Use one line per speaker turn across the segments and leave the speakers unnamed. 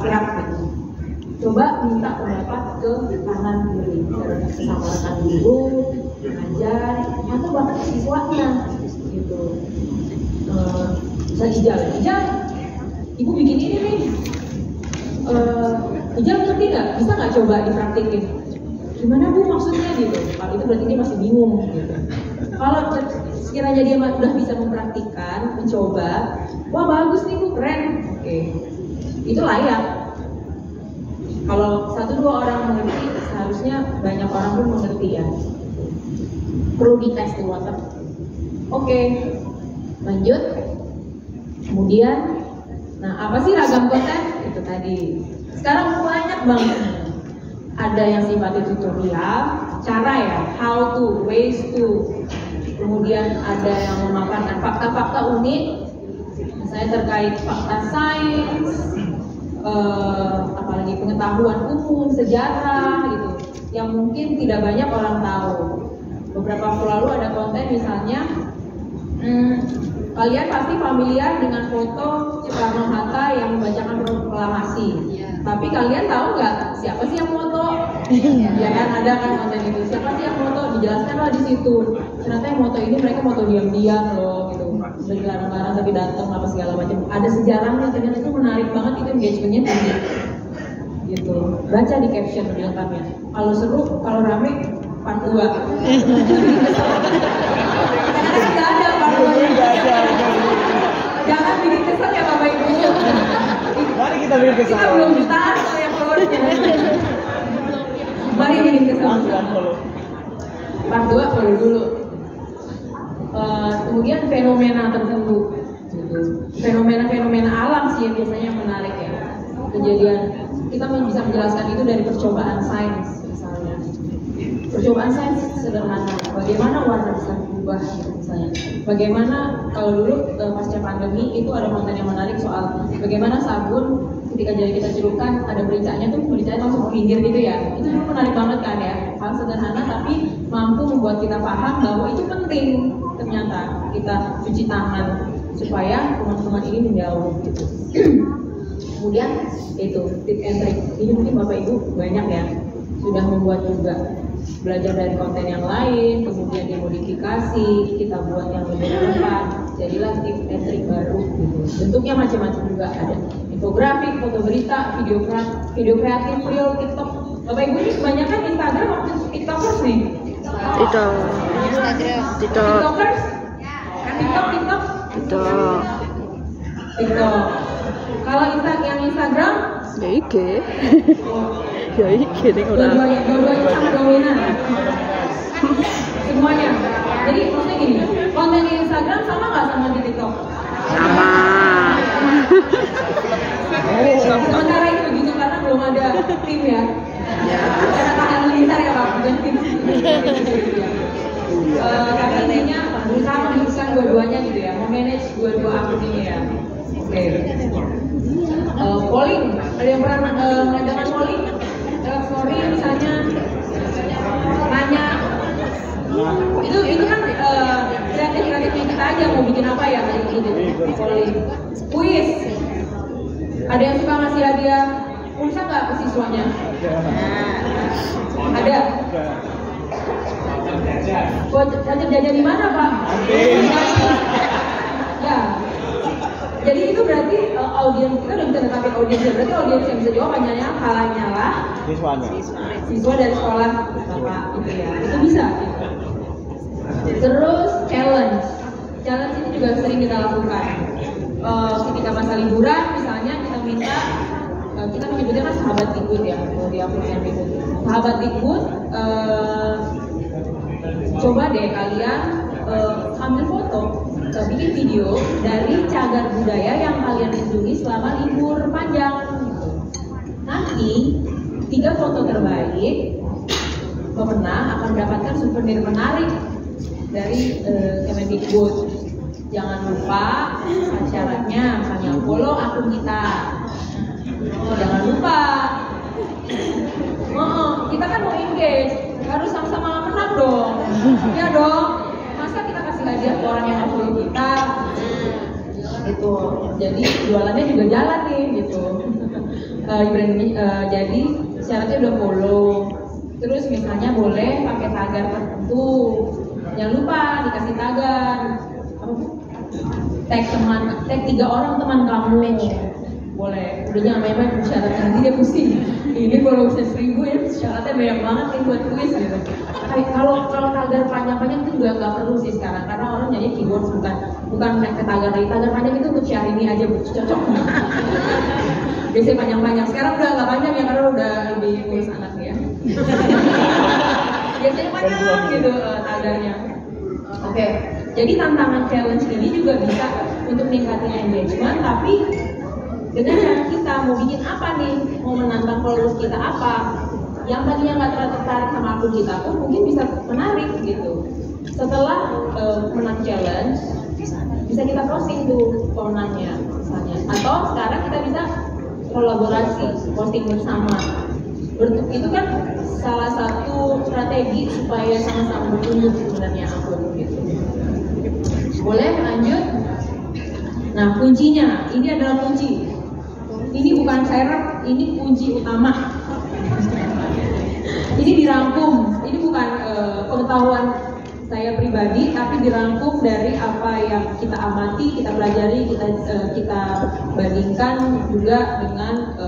akrab gitu. Coba minta pendapat ke kanan kiri, sama rekan guru, pengajar, atau bahkan siswanya gitu. Bisa Ijal, ibu bikin ini nih. Ijal ngerti nggak? Bisa nggak coba dipraktikin? Gimana bu maksudnya gitu? Kalau itu berarti dia masih bingung gitu. Kalau sekiranya dia udah bisa mempraktikkan, mencoba, wah bagus nih bu, keren, oke, itu layak. Kalau 1-2 orang mengerti, seharusnya banyak orang pun mengerti ya. Perlu dites di water. Oke, lanjut. Kemudian, nah apa sih ragam konten? Itu tadi. Sekarang banyak banget. Ada yang sifatnya tutorial, cara ya, how to, ways to. Kemudian ada yang memaparkan fakta-fakta unik, misalnya terkait fakta sains, apalagi pengetahuan umum, sejarah gitu, yang mungkin tidak banyak orang tahu. Beberapa waktu lalu ada konten misalnya, kalian pasti familiar dengan foto Soekarno-Hatta yang membacakan proklamasi. Tapi kalian tahu nggak siapa sih yang foto? Ya kan ada kan konten itu. Siapa sih yang foto? Dijelaskanlah di situ. Ternyata yang foto ini mereka foto diam-diam loh gitu. Berlarang-larang tapi datang apa segala macam. Ada sejarahnya, ternyata itu menarik banget, itu engagementnya tinggi. Gitu. Baca di caption lengkapnya. Kalau seru, kalau rame, part 2. Karena nggak ada part 2. Jangan bikin kesel ya Bapak Ibu.
Mari kita bikin kesel.
Kita belum jutaan kalau yang followernya. Mari bikin kesel. Part 2 follow dulu. Kemudian fenomena tertentu, fenomena alam sih yang biasanya menarik ya. Kejadian kita bisa menjelaskan itu dari percobaan sains misalnya. Percobaan sains sederhana. Bagaimana warna bisa berubah gitu misalnya. Bagaimana kalau dulu pasca pandemi itu ada konten yang menarik soal bagaimana sabun ketika jari kita celupkan ada bericaknya tuh bericaknya langsung pinggir gitu ya. Itu dulu menarik banget kan ya. Hal sederhana tapi mampu membuat kita paham bahwa itu penting ternyata kita cuci tangan supaya kuman-kuman ini menjauh gitu. Kemudian itu tip and trick ini mungkin Bapak Ibu banyak ya sudah membuat juga, belajar dari konten yang lain, kemudian dimodifikasi, kita buat yang lebih relevan, jadilah tip and trick baru gitu. Bentuknya macam-macam juga, ada infografik, foto berita, video kreatif, reel, TikTok. Bapak Ibu ini kebanyakan Instagram atau TikTokers nih? TikTokers? Kan TikTok. Kalau yang Instagram?
Ya IG nih udah.
Dua-duanya sama dominan. Semuanya. Jadi maksudnya gini, konten di Instagram sama nggak sama di TikTok?
Sama.
Sementara itu begitu karena belum ada tim ya. Karena tangan lintar ya Pak, bukan tim. Tapi intinya berusaha menghidupkan dua-duanya gitu ya, memanage dua-dua akun ini ya. Oke. Polling, ada yang pernah mengadakan polling? Story misalnya nanya. Itu kan kreatifnya kita aja mau bikin apa ya kayak gitu. Polling. Kuis. Ada yang suka ngasih hadiah pulsa nggak ke siswanya? Ada. Wajib jajan di mana Pak? Ya. Jadi itu berarti audiens kita udah bisa netapin audiensnya. Berarti audiens yang bisa jawab hanya lah siswa dari sekolah Bapak gitu ya. Itu bisa. Terus challenge ini juga sering kita lakukan. Ketika masa liburan misalnya kita minta, kita menyebutnya kan sahabat Dikbud ya, kalau di aplikasi itu. Sahabat Dikbud, coba deh kalian ambil foto, bikin video dari cagar budaya yang kalian kunjungi selama libur panjang. Nanti 3 foto terbaik pemenang akan mendapatkan souvenir menarik dari Kemendikbud. Jangan lupa syaratnya hanya follow akun kita. Jangan lupa. Kita kan mau engage, harus sama-sama menang dong. Ya dong. Masa kita kasih hadiah ke orang yang follow kita? Gitu. Jadi jualannya juga jalan nih gitu. Jadi syaratnya udah follow. Terus misalnya boleh pakai tagar tertentu. Jangan lupa dikasih tagar. Tag 3 orang teman kamu. Boleh. Udah jangan main-main syaratnya, nanti dia pusing. Ini kalau bisa 1000 ya syaratnya banyak banget nih buat kuis gitu. Kalau tagar panjang-panjang itu juga nggak perlu sih sekarang, karena orang jadi keywords bukan naik ke tagar lagi. Tagar panjang itu untuk share ini aja cocok. Biasanya panjang-panjang. Sekarang udah nggak panjang ya karena udah lebih ngurus anak ya. Biasanya panjang gitu tagarnya. Oke, jadi tantangan challenge ini juga bisa untuk meningkatkan engagement, tapi dengan cara kita mau bikin apa nih, mau menantang followers kita apa, yang tadinya nggak terlalu tertarik sama akun kita pun mungkin bisa menarik gitu. Setelah menang challenge, bisa kita posting tuh kontennya misalnya, atau sekarang kita bisa kolaborasi, posting bersama. Itu kan salah satu strategi supaya sama-sama bertumbuh sebenarnya akun gitu. Boleh lanjut? Nah kuncinya, ini adalah kunci. Ini bukan syarat, ini kunci utama. Ini dirangkum, ini bukan pengetahuan saya pribadi, tapi dirangkum dari apa yang kita amati, kita pelajari, kita bandingkan juga dengan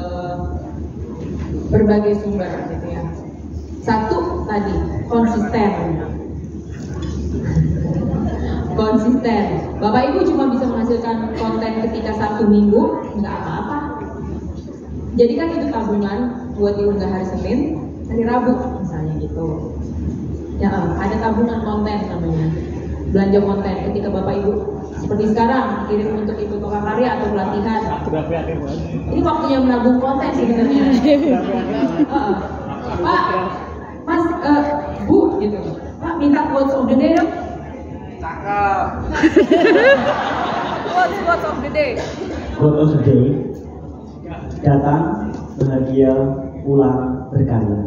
berbagai sumber, gitu ya. Satu tadi konsisten. Bapak Ibu cuma bisa menghasilkan konten ketika 1 minggu, nggak apa-apa. Jadi kan itu tabungan buat diunggah hari Senin, hari Rabu misalnya gitu. Ya, ada tabungan konten namanya, belanja konten ketika Bapak Ibu seperti sekarang kirim untuk ikut karya atau pelatihan. Ini waktunya menabung konten sebenarnya. Pak, Mas, Bu, gitu. Pak minta quotes of the day dong.
Cakep.
Quotes of the day.
Quote of the day. Datang bahagia, pulang berkarya.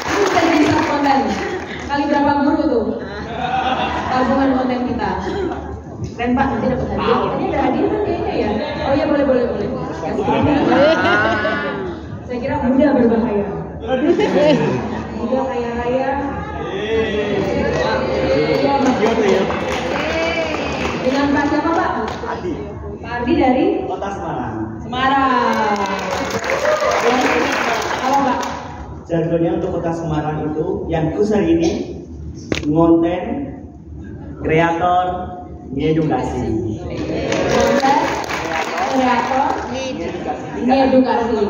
Ini bisa jadi satu konten. Kali berapa guru tuh? Tabungan konten kita. Keren Pak, nanti dapat hadiah. Ini ada hadiah kan kayaknya ya? Oh iya boleh. Kasih hadiah. Saya kira muda berbahaya. Muda kaya raya. Dengan Pak siapa Pak?
Adi.
Pak Ardi dari?
Kota Semarang.
Apa Pak?
Jargonnya untuk Kota Semarang itu yang khusus hari ini konten kreator ngedukasi.
Kreator ngedukasi.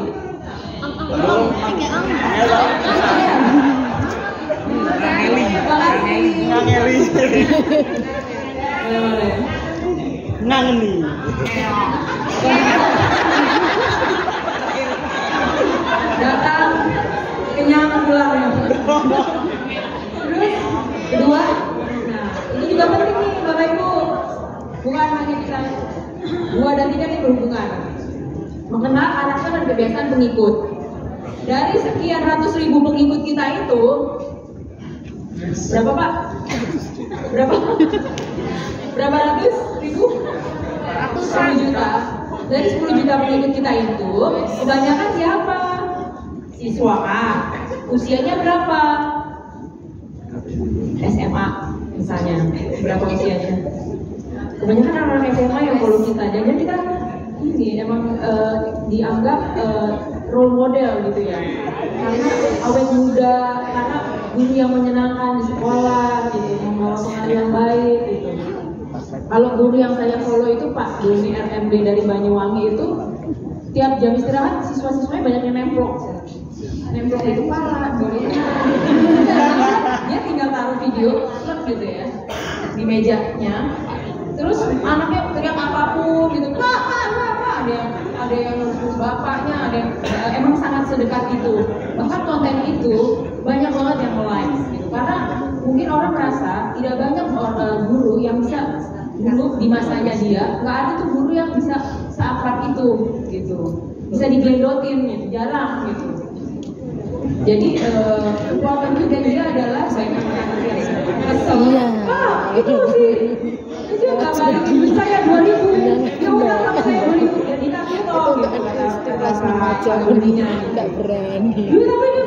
Ngangeni.
Datang kenyang pulang ya. Terus kedua, nah ini juga penting nih Bapak Ibu, bukan hanya kita 2 dan 3 ini berhubungan. Mengenal karakter dan kebiasaan pengikut. Dari sekian ratus ribu pengikut kita itu, berapa Pak? Berapa ratus ribu? 10 juta. Dari 10 juta pengikut kita itu, kebanyakan siapa? Siswa kah? Usianya berapa? SMA misalnya. Berapa usianya? Kebanyakan anak-anak SMA yang follow kita. Jadi kita ini emang dianggap role model gitu ya. Karena awet muda, karena guru yang menyenangkan di sekolah gitu, membawa pengaruh yang baik gitu. Kalau guru yang saya follow itu Pak Doni RMB dari Banyuwangi itu tiap jam istirahat siswa-siswanya banyak yang nemplok di kepala, dia tinggal taruh video gitu ya di mejanya, terus anaknya teriak apapun gitu, Pak, ada yang nurut bapaknya, ada yang emang sangat sedekat itu. Bahkan konten itu banyak banget yang like gitu, karena mungkin orang merasa tidak banyak guru yang bisa dulu di masanya dia, nggak ada tuh guru yang bisa seakrab itu gitu, bisa diglendotin gitu, jarang gitu. Jadi kekuatan juga dia adalah banyak anak yang kesel. Itu sih, itu nggak balik ibu saya 2000, ya udah sama saya 2000.
aja
pada benihnya.
nggak berani.
Tapi ini